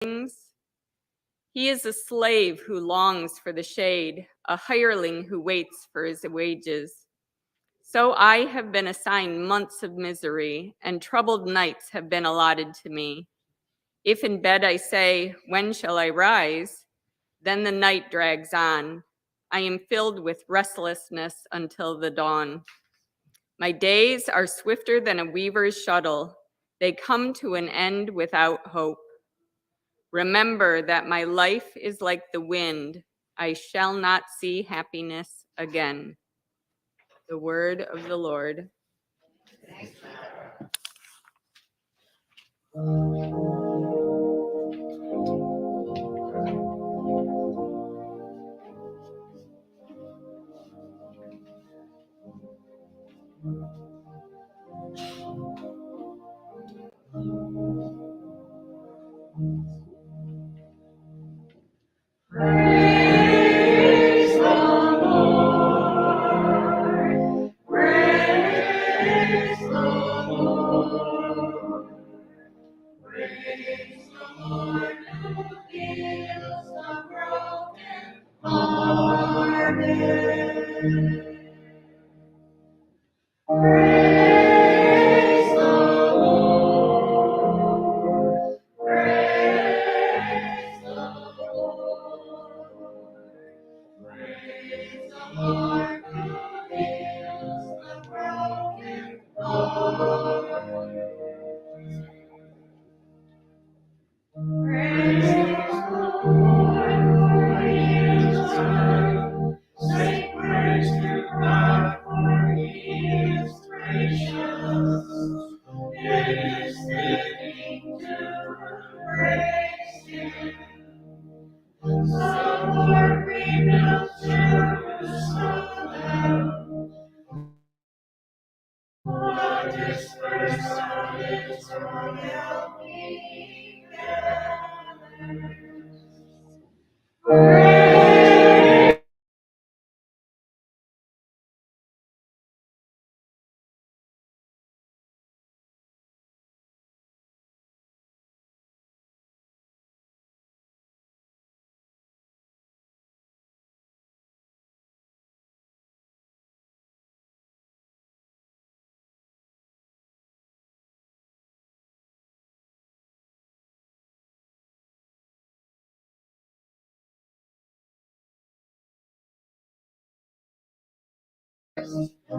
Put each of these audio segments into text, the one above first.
He is a slave who longs for the shade, a hireling who waits for his wages. So I have been assigned months of misery, and troubled nights have been allotted to me. If in bed I say, "When shall I rise?" then the night drags on. I am filled with restlessness until the dawn. My days are swifter than a weaver's shuttle. They come to an end without hope. Remember that my life is like the wind. I shall not see happiness again. The word of the Lord. Praise the Lord. Praise the Lord. Praise the Lord who heals the broken hearted. Praise the Lord. Praise the Lord. Praise the Lord who heals the broken hearted. Praise the Lord for He is good. Sing praise to God for He is gracious. It is fitting to praise Him. The Lord rebuilt Jerusalem. The dispersed of Israel He gathers. Praise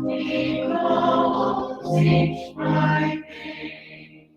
He calls each by name.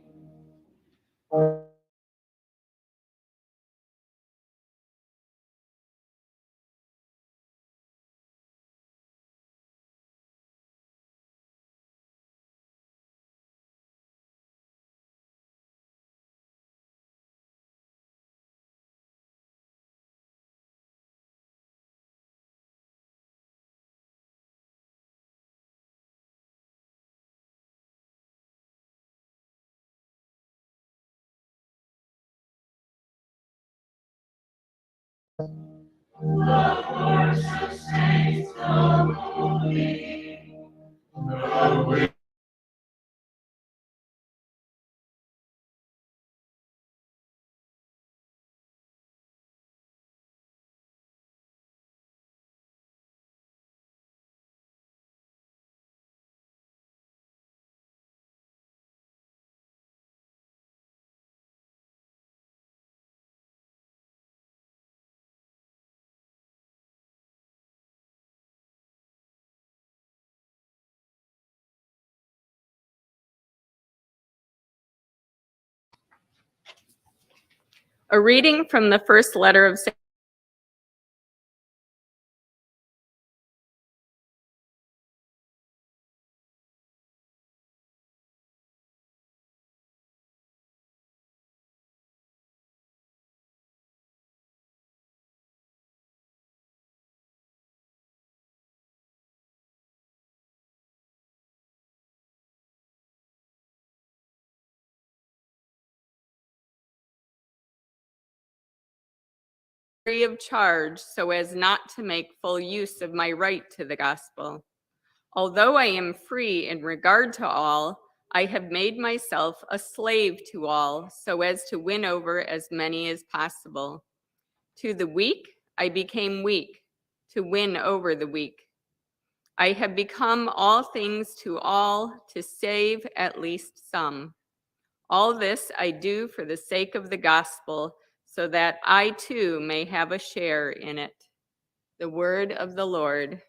The horse of saints, the holy, the wind. A reading from the first letter of St. Free of charge so as not to make full use of my right to the gospel. Although I am free in regard to all, I have made myself a slave to all so as to win over as many as possible. To the weak, I became weak to win over the weak. I have become all things to all to save at least some. All this I do for the sake of the gospel, so that I too may have a share in it. The word of the Lord.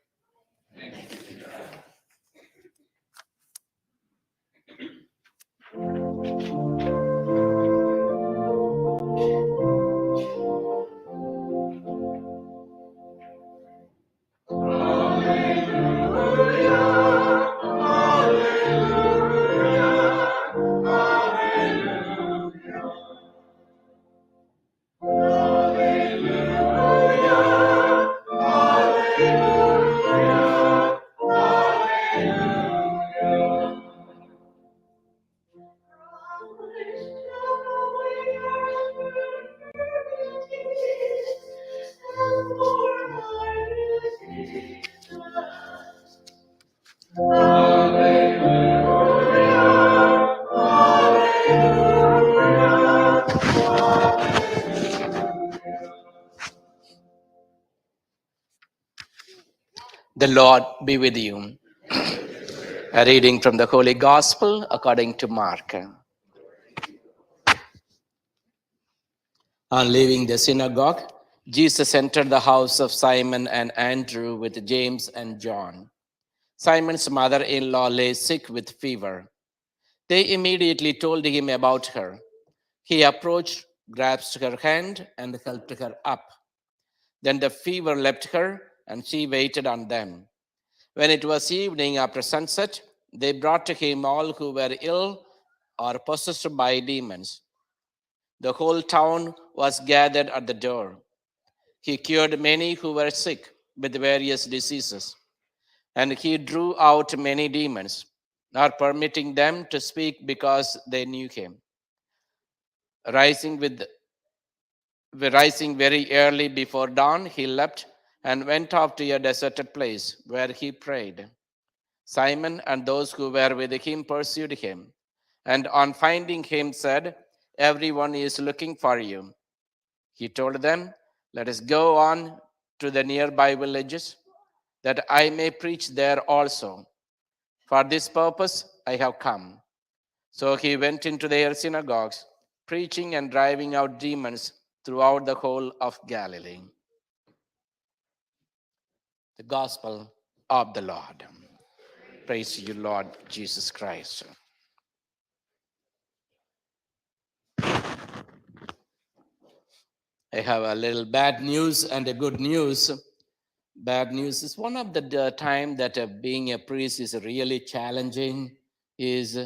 The Lord be with you. A reading from the Holy Gospel according to Mark. On leaving the synagogue, Jesus entered the house of Simon and Andrew with James and John. Simon's mother-in-law lay sick with fever. They immediately told him about her. He approached, grasped her hand, and helped her up. Then the fever left her, and she waited on them. When it was evening after sunset, they brought to him all who were ill or possessed by demons. The whole town was gathered at the door. He cured many who were sick with various diseases, and he drew out many demons, not permitting them to speak because they knew him. Rising very early before dawn, he left and went off to a deserted place where he prayed. Simon and those who were with him pursued him, and on finding him said, "Everyone is looking for you." He told them, "Let us go on to the nearby villages, that I may preach there also. For this purpose I have come." So he went into their synagogues, preaching and driving out demons throughout the whole of Galilee. The Gospel of the Lord. Praise you, Lord Jesus Christ. I have a little bad news and a good news. Bad news is one of the time that being a priest is really challenging is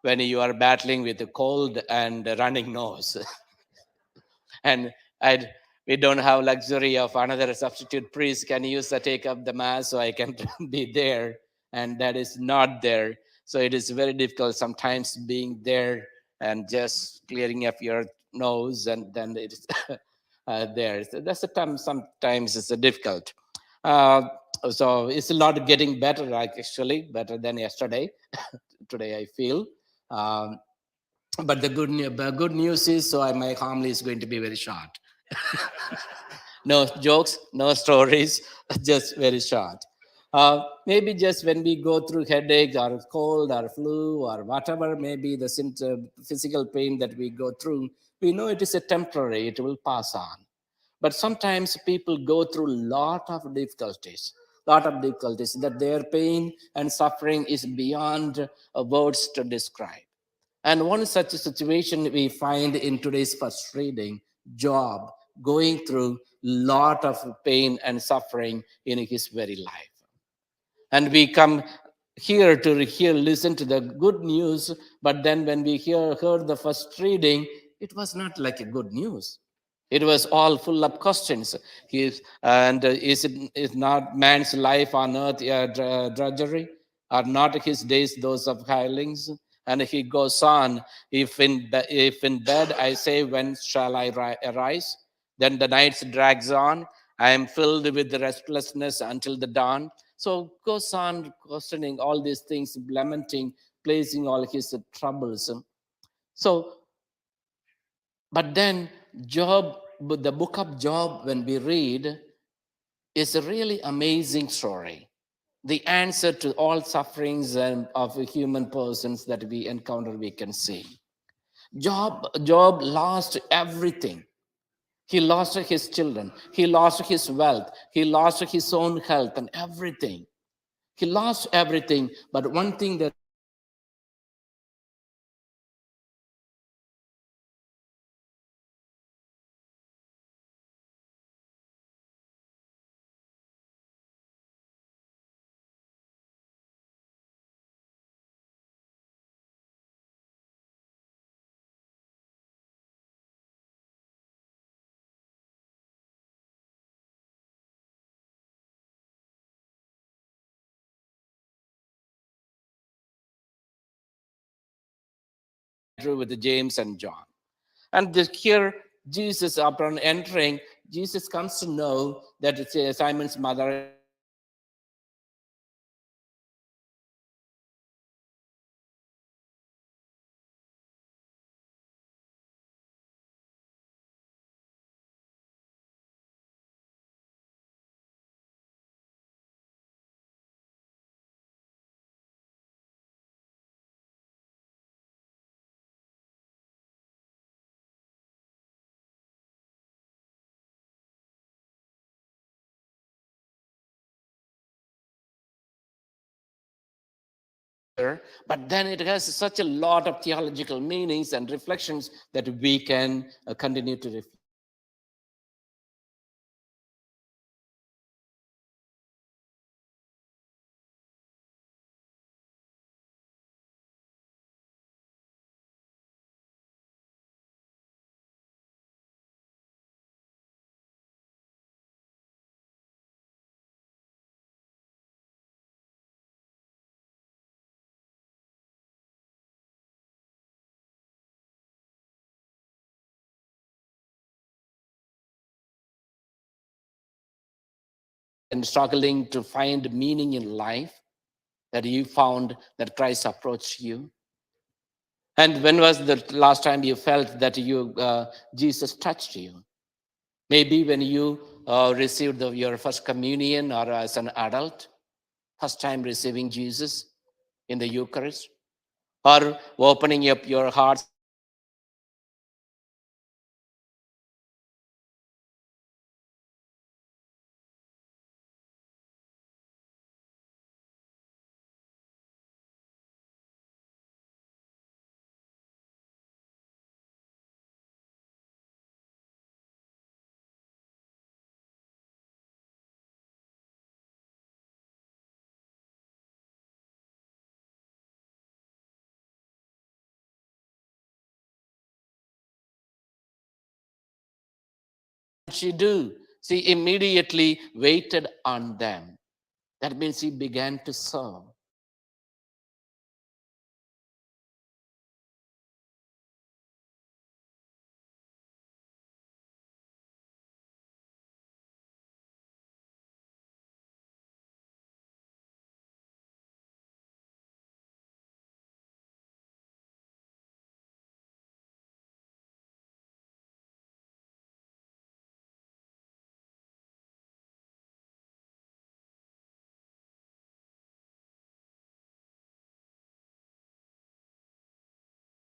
when you are battling with a cold and a running nose. And we don't have luxury of another substitute priest can use to take up the mass so I can be there, and that is not there. So it is very difficult sometimes being there and just clearing up your nose, and then it is there. So that's the time. Sometimes it's difficult. So it's a lot getting better, like actually better than yesterday. Today I feel. But the good news is, so my homily is going to be very short. No jokes, no stories, just very short. Maybe just when we go through headache or cold or flu or whatever, maybe the physical pain that we go through, we know it is a temporary, it will pass on. But sometimes people go through a lot of difficulties that their pain and suffering is beyond words to describe. And one such a situation we find in today's first reading, Job going through lot of pain and suffering in his very life. And we come here to listen to the good news, but then when we heard the first reading, it was not like a good news. It was all full of questions. Is not man's life on earth a drudgery? Are not his days those of hirelings? And he goes on, if in bed I say, when shall I arise? Then the night drags on. I am filled with restlessness until the dawn. So goes on questioning all these things, lamenting placing all his troubles. So, but then Job, the book of Job, when we read, is a really amazing story. The answer to all sufferings and of human persons that we encounter, we can see. Job lost everything. He lost his children. He lost his wealth. He lost his own health and everything. He lost everything. But one thing that Andrew with James and John. And here, Jesus, upon entering, Jesus comes to know that it's Simon's mother. But then it has such a lot of theological meanings and reflections that we can continue to reflect. And struggling to find meaning in life, that you found that Christ approached you. And when was the last time you felt that Jesus touched you? Maybe when you received your first communion, or as an adult, first time receiving Jesus in the Eucharist, or opening up your heart. She do? She immediately waited on them. That means he began to serve.